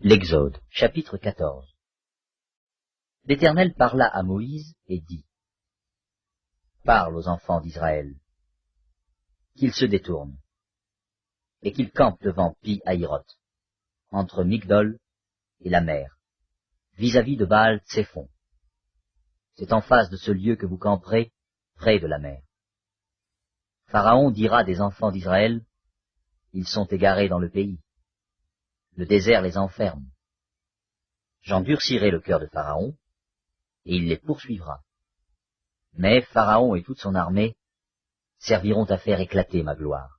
L'Exode, chapitre 14. L'Éternel parla à Moïse et dit, parle aux enfants d'Israël, qu'ils se détournent, et qu'ils campent devant Pi-Hahiroth, entre Migdol et la mer, vis-à-vis de Baal-Tsephon. C'est en face de ce lieu que vous camperez, près de la mer. Pharaon dira des enfants d'Israël, ils sont égarés dans le pays. Le désert les enferme. J'endurcirai le cœur de Pharaon, et il les poursuivra. Mais Pharaon et toute son armée serviront à faire éclater ma gloire,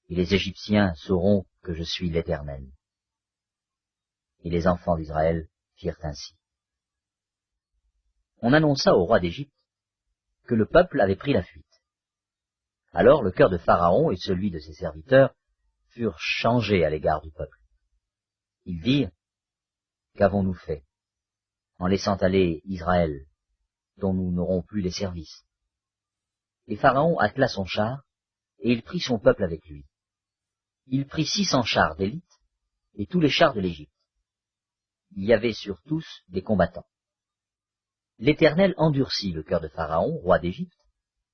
et les Égyptiens sauront que je suis l'Éternel. Et les enfants d'Israël firent ainsi. On annonça au roi d'Égypte que le peuple avait pris la fuite. Alors le cœur de Pharaon et celui de ses serviteurs furent changés à l'égard du peuple. Ils dirent, qu'avons-nous fait, en laissant aller Israël, dont nous n'aurons plus les services? Et Pharaon attela son char, et il prit son peuple avec lui. Il prit 600 chars d'élite, et tous les chars de l'Égypte. Il y avait sur tous des combattants. L'Éternel endurcit le cœur de Pharaon, roi d'Égypte,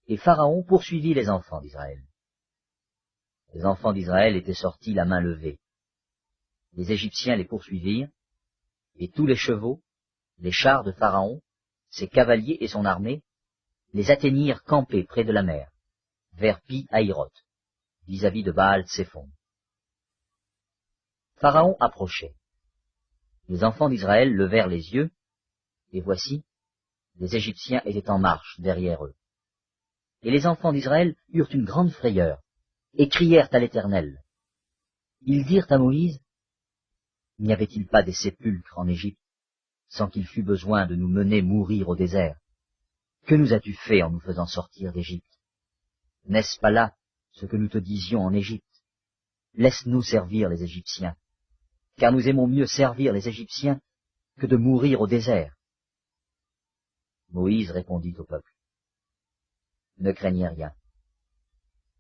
et Pharaon poursuivit les enfants d'Israël. Les enfants d'Israël étaient sortis la main levée. Les Égyptiens les poursuivirent, et tous les chevaux, les chars de Pharaon, ses cavaliers et son armée, les atteignirent campés près de la mer, vers Pi-Hahiroth, vis-à-vis de Baal-Tsephon. Pharaon approchait. Les enfants d'Israël levèrent les yeux, et voici, les Égyptiens étaient en marche derrière eux. Et les enfants d'Israël eurent une grande frayeur, et crièrent à l'Éternel. Ils dirent à Moïse, n'y avait-il pas des sépulcres en Égypte, sans qu'il fût besoin de nous mener mourir au désert? Que nous as-tu fait en nous faisant sortir d'Égypte? N'est-ce pas là ce que nous te disions en Égypte? Laisse-nous servir les Égyptiens, car nous aimons mieux servir les Égyptiens que de mourir au désert. Moïse répondit au peuple, ne craignez rien,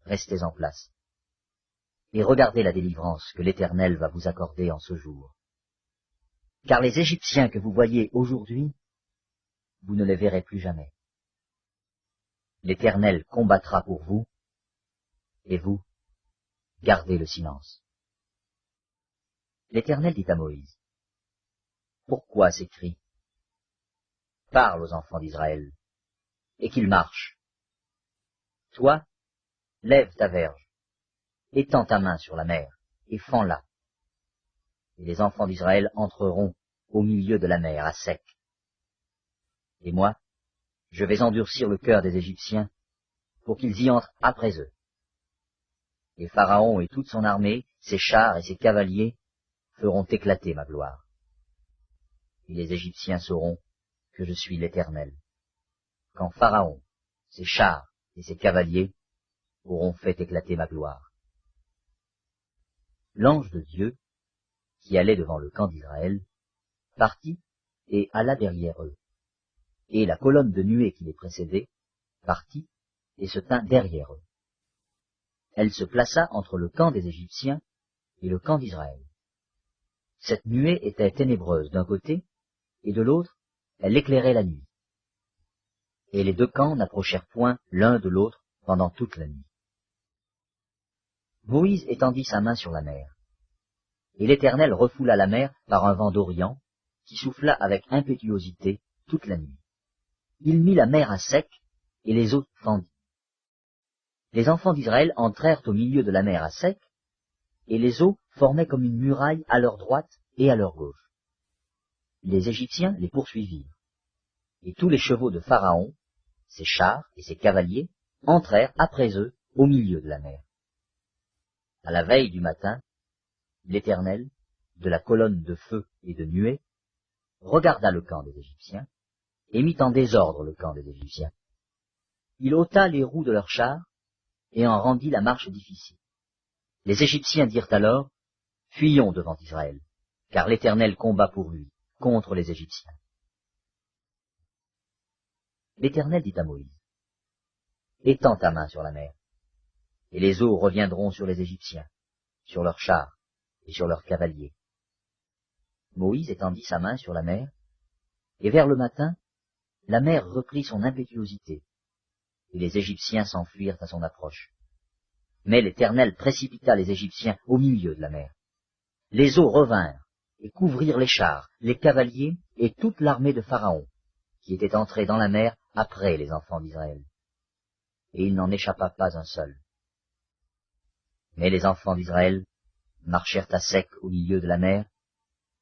restez en place, et regardez la délivrance que l'Éternel va vous accorder en ce jour. Car les Égyptiens que vous voyez aujourd'hui, vous ne les verrez plus jamais. L'Éternel combattra pour vous, et vous, gardez le silence. L'Éternel dit à Moïse, pourquoi ces cris? Parle aux enfants d'Israël, et qu'ils marchent. Toi, lève ta verge, étends ta main sur la mer, et fends-la. Et les enfants d'Israël entreront au milieu de la mer à sec. Et moi, je vais endurcir le cœur des Égyptiens, pour qu'ils y entrent après eux. Et Pharaon et toute son armée, ses chars et ses cavaliers, feront éclater ma gloire. Et les Égyptiens sauront que je suis l'Éternel, quand Pharaon, ses chars et ses cavaliers auront fait éclater ma gloire. L'ange de Dieu, qui allait devant le camp d'Israël, partit et alla derrière eux. Et la colonne de nuée qui les précédait partit et se tint derrière eux. Elle se plaça entre le camp des Égyptiens et le camp d'Israël. Cette nuée était ténébreuse d'un côté, et de l'autre, elle éclairait la nuit. Et les deux camps n'approchèrent point l'un de l'autre pendant toute la nuit. Moïse étendit sa main sur la mer, et l'Éternel refoula la mer par un vent d'Orient, qui souffla avec impétuosité toute la nuit. Il mit la mer à sec, et les eaux fendirent. Les enfants d'Israël entrèrent au milieu de la mer à sec, et les eaux formaient comme une muraille à leur droite et à leur gauche. Les Égyptiens les poursuivirent, et tous les chevaux de Pharaon, ses chars et ses cavaliers, entrèrent après eux au milieu de la mer. À la veille du matin, l'Éternel, de la colonne de feu et de nuée, regarda le camp des Égyptiens, et mit en désordre le camp des Égyptiens. Il ôta les roues de leurs chars, et en rendit la marche difficile. Les Égyptiens dirent alors, fuyons devant Israël, car l'Éternel combat pour lui, contre les Égyptiens. L'Éternel dit à Moïse, étends ta main sur la mer, et les eaux reviendront sur les Égyptiens, sur leurs chars et sur leurs cavaliers. Moïse étendit sa main sur la mer, et vers le matin, la mer reprit son impétuosité, et les Égyptiens s'enfuirent à son approche. Mais l'Éternel précipita les Égyptiens au milieu de la mer. Les eaux revinrent et couvrirent les chars, les cavaliers et toute l'armée de Pharaon, qui était entrée dans la mer après les enfants d'Israël. Et il n'en échappa pas un seul. Mais les enfants d'Israël marchèrent à sec au milieu de la mer,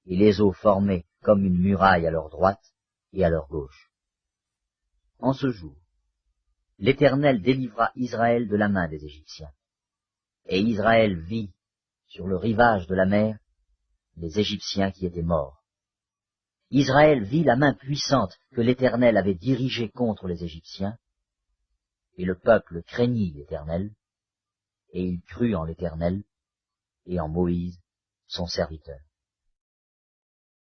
et les eaux formaient comme une muraille à leur droite et à leur gauche. En ce jour, l'Éternel délivra Israël de la main des Égyptiens. Et Israël vit, sur le rivage de la mer, les Égyptiens qui étaient morts. Israël vit la main puissante que l'Éternel avait dirigée contre les Égyptiens, et le peuple craignit l'Éternel, et il crut en l'Éternel et en Moïse, son serviteur.